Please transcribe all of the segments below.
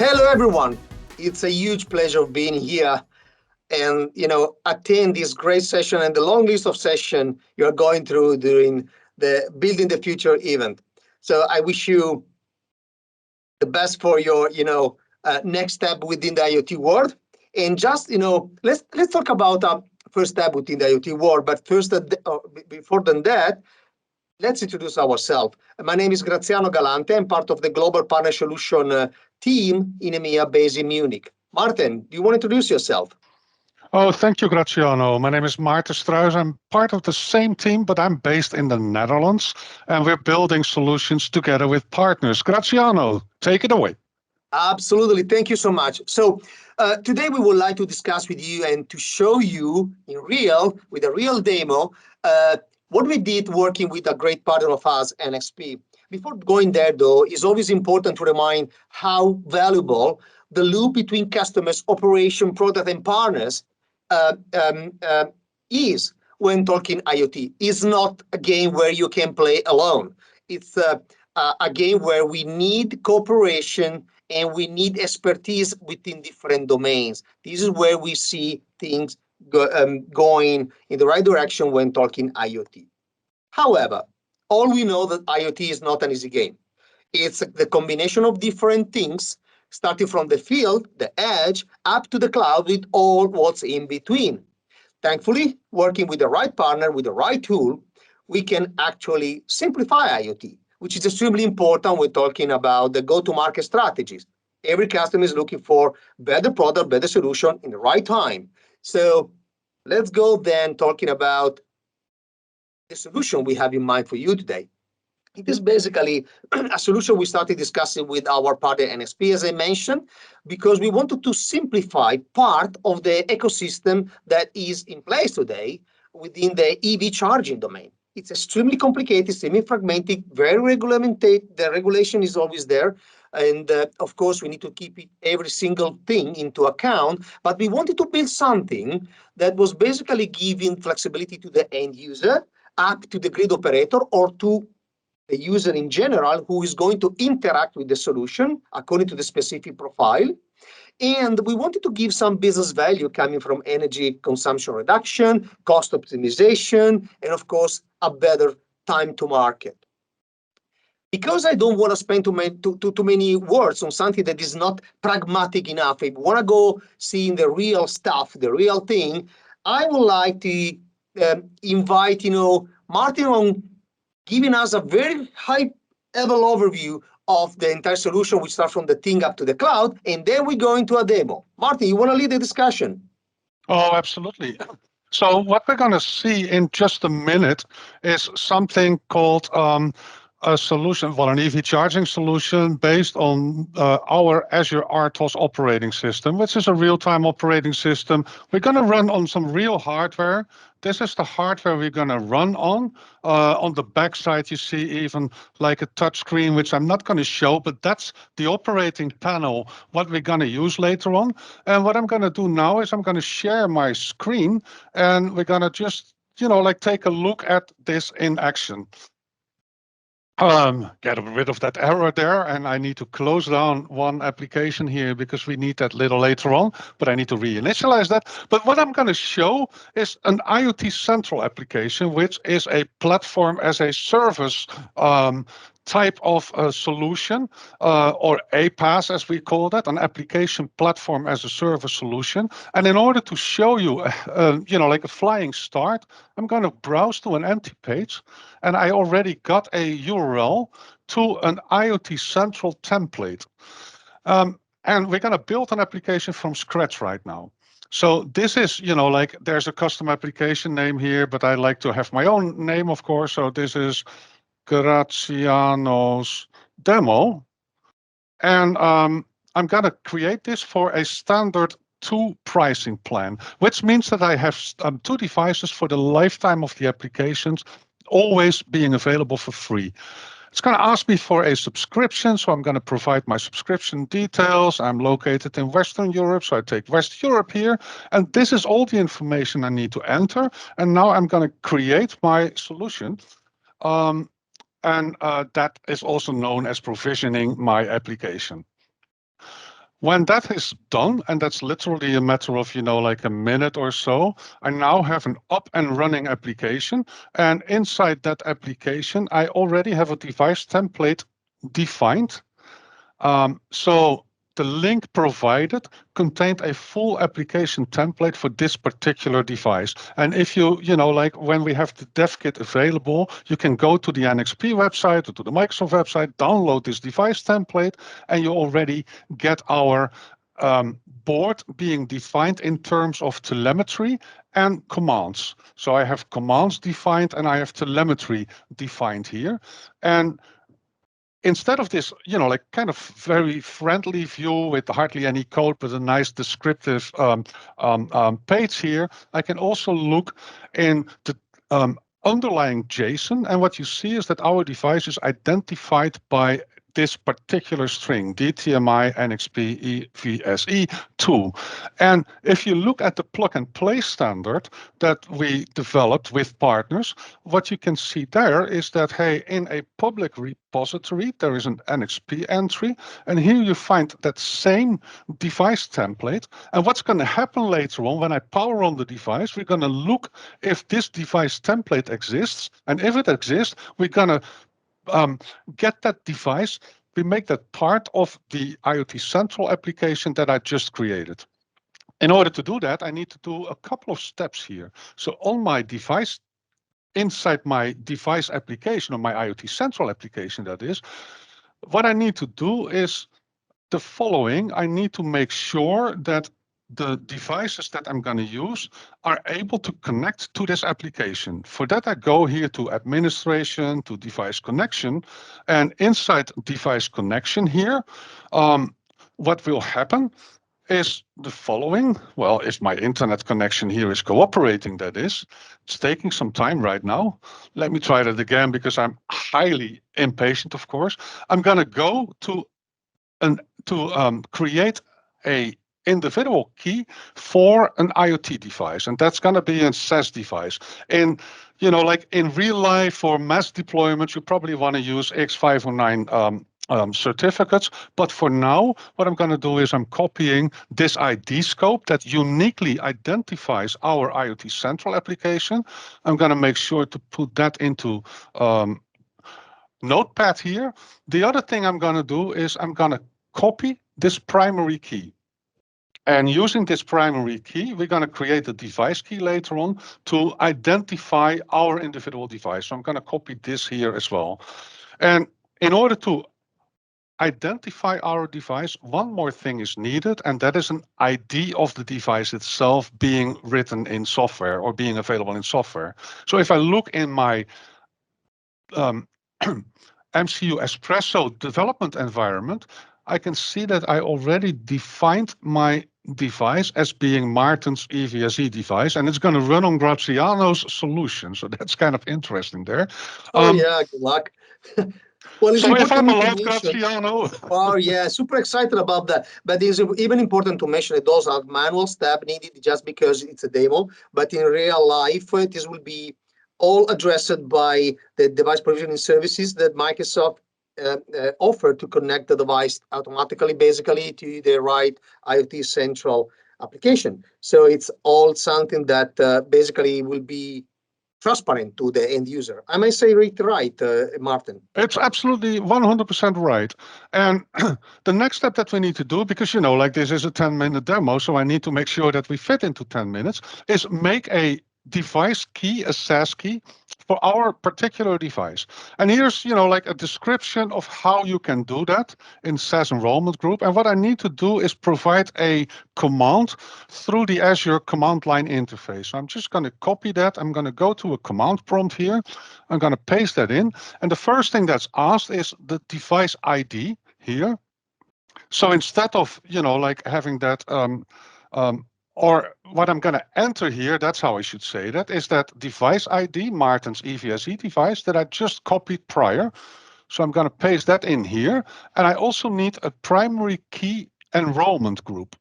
Hello, everyone. It's a huge pleasure being here and attend this great session and the long list of session you're going through during the Building the Future event. So I wish you the best for your next step within the IoT world. And just let's talk about first step within the IoT world. But first, before than that, let's introduce ourselves. My name is Graziano Galante. I'm part of the Global Partner Solution team in EMEA based in Munich. Martin, do you want to introduce yourself? Oh, thank you, Graziano. My name is Maarten Struijs. I'm part of the same team, but I'm based in the Netherlands, and we're building solutions together with partners. Graziano, take it away. Absolutely. Thank you so much. So today we would like to discuss with you and to show you in real, with a real demo, what we did working with a great partner of ours, NXP. Before going there, though, it's always important to remind how valuable the loop between customers, operation, product, and partners is when talking IoT. It's not a game where you can play alone. It's a game where we need cooperation and we need expertise within different domains. This is where we see things going in the right direction when talking IoT. However, all we know that IoT is not an easy game. It's the combination of different things, starting from the field, the edge, up to the cloud with all what's in between. Thankfully, working with the right partner, with the right tool, we can actually simplify IoT, which is extremely important when talking about the go-to-market strategies. Every customer is looking for better product, better solution in the right time. So let's go then talking about the solution we have in mind for you today. It is basically a solution we started discussing with our partner NXP, as I mentioned, because we wanted to simplify part of the ecosystem that is in place today within the EV charging domain. It's extremely complicated, semi-fragmented, very regulated. The regulation is always there. And of course, we need to keep every single thing into account. But we wanted to build something that was basically giving flexibility to the end user, up to the grid operator, or to the user in general who is going to interact with the solution according to the specific profile. And we wanted to give some business value coming from energy consumption reduction, cost optimization, and of course, a better time to market. Because I don't want to spend too many words on something that is not pragmatic enough, if we want to go seeing the real stuff, the real thing, I would like to invite, Martin on giving us a very high-level overview of the entire solution, which starts from the thing up to the cloud, and then we go into a demo. Martin, you want to lead the discussion? Oh, absolutely. So what we're going to see in just a minute is something called a solution, well, an EV charging solution based on our Azure RTOS operating system, which is a real-time operating system. We're going to run on some real hardware. This is the hardware we're going to run on. On the back side, you see even like a touch screen, which I'm not going to show, but that's the operating panel, what we're going to use later on. And what I'm going to do now is I'm going to share my screen, and we're going to just, take a look at this in action. Get rid of that error there, and I need to close down one application here because we need that little later on, but I need to reinitialize that. But what I'm going to show is an IoT Central application, which is a platform as a service type of solution, or APaaS as we call that, an application platform as a service solution. And in order to show you, like a flying start, I'm going to browse to an empty page, and I already got a URL to an IoT Central template. And we're going to build an application from scratch right now. So this is, like there's a custom application name here, but I like to have my own name, of course. So this is Graziano's demo. And I'm going to create this for a standard 2 pricing plan, which means that I have 2 devices for the lifetime of the applications, always being available for free. It's going to ask me for a subscription, so I'm going to provide my subscription details. I'm located in Western Europe, so I take West Europe here. And this is all the information I need to enter. And now I'm going to create my solution. And that is also known as provisioning my application. When that is done, and that's literally a matter of, like a minute or so, I now have an up and running application. And inside that application, I already have a device template defined. So the link provided contained a full application template for this particular device. And if like when we have the dev kit available, you can go to the NXP website or to the Microsoft website, download this device template, and you already get our board being defined in terms of telemetry and commands. So I have commands defined and I have telemetry defined here. And instead of this, like kind of very friendly view with hardly any code, but a nice descriptive page here, I can also look in the underlying JSON. And what you see is that our device is identified by this particular string, DTMI NXP EVSE2. And if you look at the plug and play standard that we developed with partners, what you can see there is that, hey, in a public repository, there is an NXP entry, and here you find that same device template. And what's going to happen later on when I power on the device, we're going to look if this device template exists. And if it exists, we're going to get that device, we make that part of the IoT Central application that I just created. In order to do that, I need to do a couple of steps here. So on my device, inside my device application, or my IoT Central application, that is, what I need to do is the following. I need to make sure that the devices that I'm going to use are able to connect to this application. For that, I go here to administration, to device connection, and inside device connection here, what will happen is the following. Well, if my internet connection here is cooperating, that is, it's taking some time right now. Let me try that again because I'm highly impatient, of course. I'm going to go to create a individual key for an IoT device, and that's going to be a SaaS device. In like in real life for mass deployments, you probably want to use X509 certificates. But for now, what I'm going to do is I'm copying this ID scope that uniquely identifies our IoT Central application. I'm going to make sure to put that into Notepad here. The other thing I'm going to do is I'm going to copy this primary key. And using this primary key, we're going to create a device key later on to identify our individual device. So I'm going to copy this here as well. And in order to identify our device, one more thing is needed, and that is an ID of the device itself being written in software or being available in software. So if I look in my MCU Espresso development environment, I can see that I already defined my device as being Martin's EVSE device, and it's going to run on Graziano's solution. So that's kind of interesting there. Oh yeah, good luck. Well, it's so if I'm important allowed, Graziano. Oh yeah, super excited about that. But it's even important to mention that those are manual steps needed just because it's a demo. But in real life, this will be all addressed by the device provisioning services that Microsoft offer to connect the device automatically, basically, to the right IoT Central application. So it's all something that basically will be transparent to the end user. I might say it right, Martin. It's absolutely 100% right. And the next step that we need to do, because, like this is a 10-minute demo, so I need to make sure that we fit into 10 minutes, is make a device key, a SaaS key, for our particular device. And here's, like a description of how you can do that in SaaS Enrollment Group. And what I need to do is provide a command through the Azure command line interface. So I'm just going to copy that. I'm going to go to a command prompt here. I'm going to paste that in. And the first thing that's asked is the device ID here. So instead of, like having that or what I'm going to enter here, that's how I should say that, is that device ID, Martin's EVSE device, that I just copied prior. So I'm going to paste that in here. And I also need a primary key enrollment group.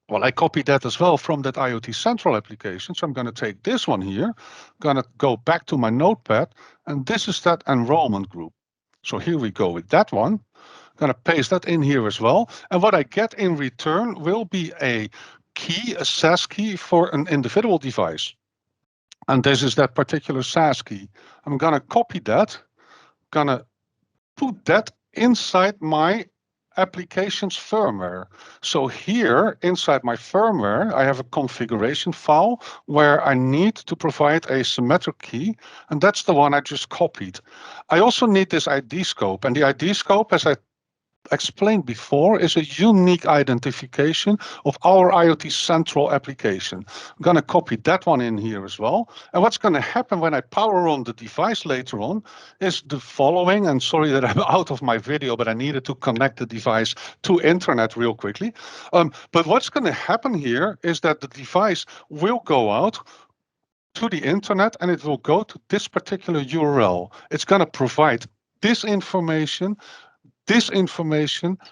Well, I copied that as well from that IoT Central application. So I'm going to take this one here, going to go back to my notepad, and this is that enrollment group. So here we go with that one. going to paste that in here as well. And what I get in return will be a key, a SAS key for an individual device. And this is that particular SAS key. I'm going to copy that, going to put that inside my application's firmware. So here inside my firmware, I have a configuration file where I need to provide a symmetric key, and that's the one I just copied. I also need this ID scope, and the ID scope, as I explained before, is a unique identification of our IoT central application. I'm going to copy that one in here as well. And what's going to happen when I power on the device later on is the following. And sorry that I'm out of my video, but I needed to connect the device to internet real quickly. But what's going to happen here is that the device will go out to the internet and it will go to this particular URL. It's going to provide this information,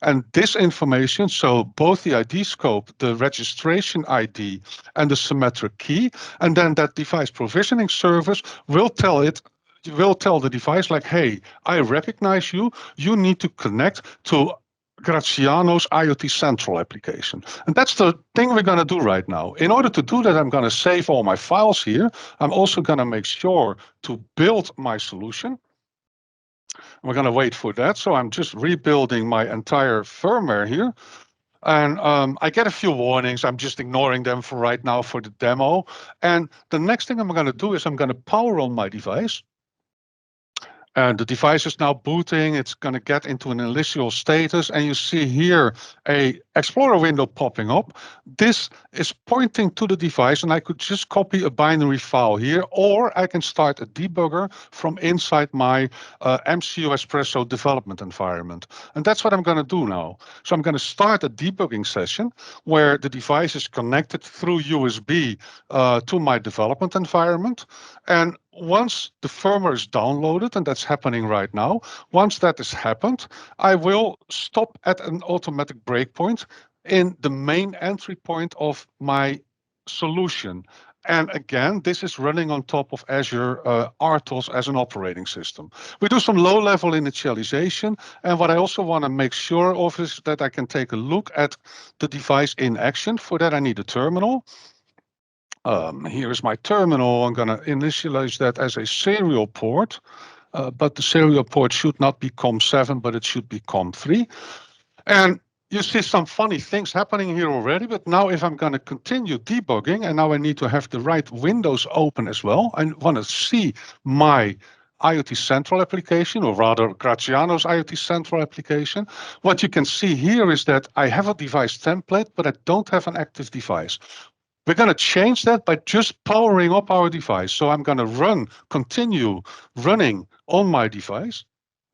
and this information, so both the ID scope, the registration ID, and the symmetric key, and then that device provisioning service will tell the device like, hey, I recognize you, you need to connect to Graziano's IoT Central application. And that's the thing we're going to do right now. In order to do that, I'm going to save all my files here. I'm also going to make sure to build my solution. We're going to wait for that. So I'm just rebuilding my entire firmware here. And I get a few warnings. I'm just ignoring them for right now for the demo. And the next thing I'm going to do is I'm going to power on my device. And the device is now booting. It's going to get into an initial status. And you see here a Explorer window popping up. This is pointing to the device, and I could just copy a binary file here, or I can start a debugger from inside my MCU Espresso development environment. And that's what I'm going to do now. So I'm going to start a debugging session where the device is connected through USB to my development environment. And once the firmware is downloaded, and that's happening right now, once that has happened, I will stop at an automatic breakpoint in the main entry point of my solution. And again, this is running on top of Azure RTOS as an operating system. We do some low-level initialization, and what I also want to make sure of is that I can take a look at the device in action. For that, I need a terminal. Here is my terminal. I'm going to initialize that as a serial port, but the serial port should not be COM7, but it should be COM3. And you see some funny things happening here already, but now if I'm going to continue debugging, and now I need to have the right windows open as well, I want to see my IoT Central application, or rather Graziano's IoT Central application. What you can see here is that I have a device template, but I don't have an active device. We're going to change that by just powering up our device. So I'm going to continue running on my device.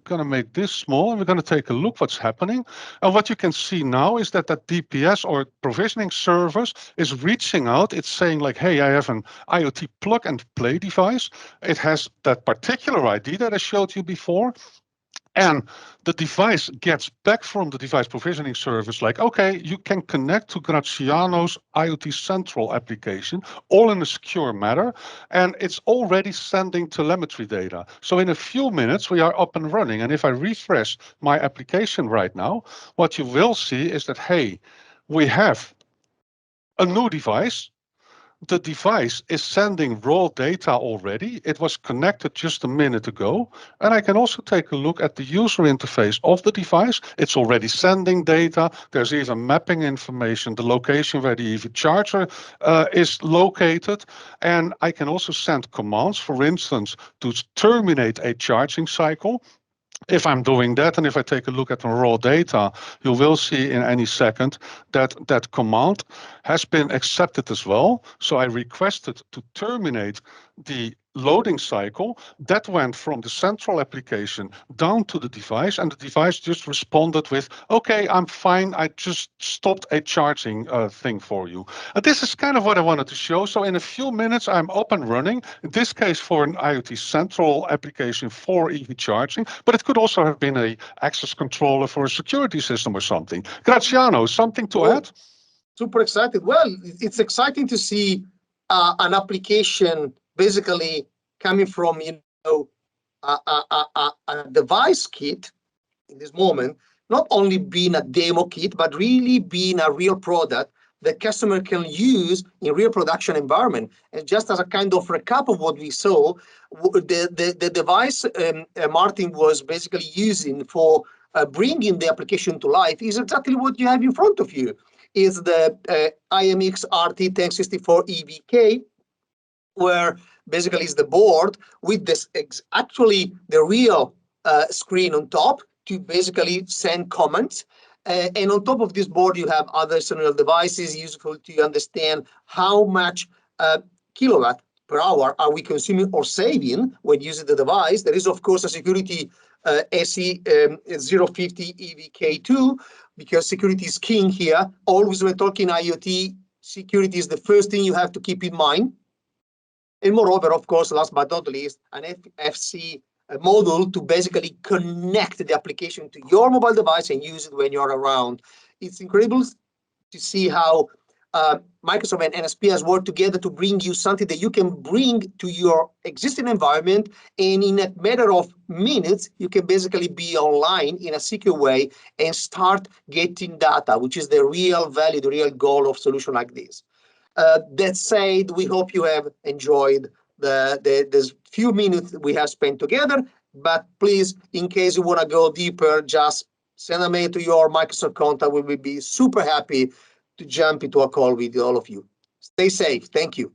I'm going to make this small, and we're going to take a look what's happening. And what you can see now is that DPS or provisioning service is reaching out. It's saying like, hey, I have an IoT plug and play device. It has that particular ID that I showed you before. And the device gets back from the device provisioning service like, okay, you can connect to Graziano's IoT Central application, all in a secure manner, and it's already sending telemetry data. So in a few minutes, we are up and running. And if I refresh my application right now, what you will see is that, hey, we have a new device. The device is sending raw data already. It was connected just a minute ago. And I can also take a look at the user interface of the device. It's already sending data. There's even mapping information, the location where the EV charger is located. And I can also send commands, for instance, to terminate a charging cycle. If I'm doing that, and if I take a look at the raw data, you will see in any second that that command has been accepted as well. So I requested to terminate the loading cycle. That went from the central application down to the device, and the device just responded with, okay, I'm fine. I just stopped a charging thing for you. And this is kind of what I wanted to show. So in a few minutes, I'm up and running, in this case for an IoT central application for EV charging, but it could also have been a access controller for a security system or something. Graziano, something to add? Super excited. Well, it's exciting to see an application basically coming from, a device kit in this moment not only being a demo kit, but really being a real product that customer can use in real production environment. And just as a kind of recap of what we saw, the device Martin was basically using for bringing the application to life is exactly what you have in front of you. Is the IMX RT1064 EVK, where basically is the board with this actually the real screen on top to basically send comments. And on top of this board, you have other serial devices useful to understand how much kilowatt per hour are we consuming or saving when using the device. There is, of course, a security SE 050 EVK2, because security is king here. Always when talking IoT, security is the first thing you have to keep in mind. And moreover, of course, last but not least, an FC module to basically connect the application to your mobile device and use it when you're around. It's incredible to see how Microsoft and NSP has worked together to bring you something that you can bring to your existing environment, and in a matter of minutes, you can basically be online in a secure way and start getting data, which is the real value, the real goal of solution like this. That said, we hope you have enjoyed the few minutes we have spent together, but please, in case you want to go deeper, just send a mail to your Microsoft contact. We will be super happy to jump into a call with all of you. Stay safe. Thank you.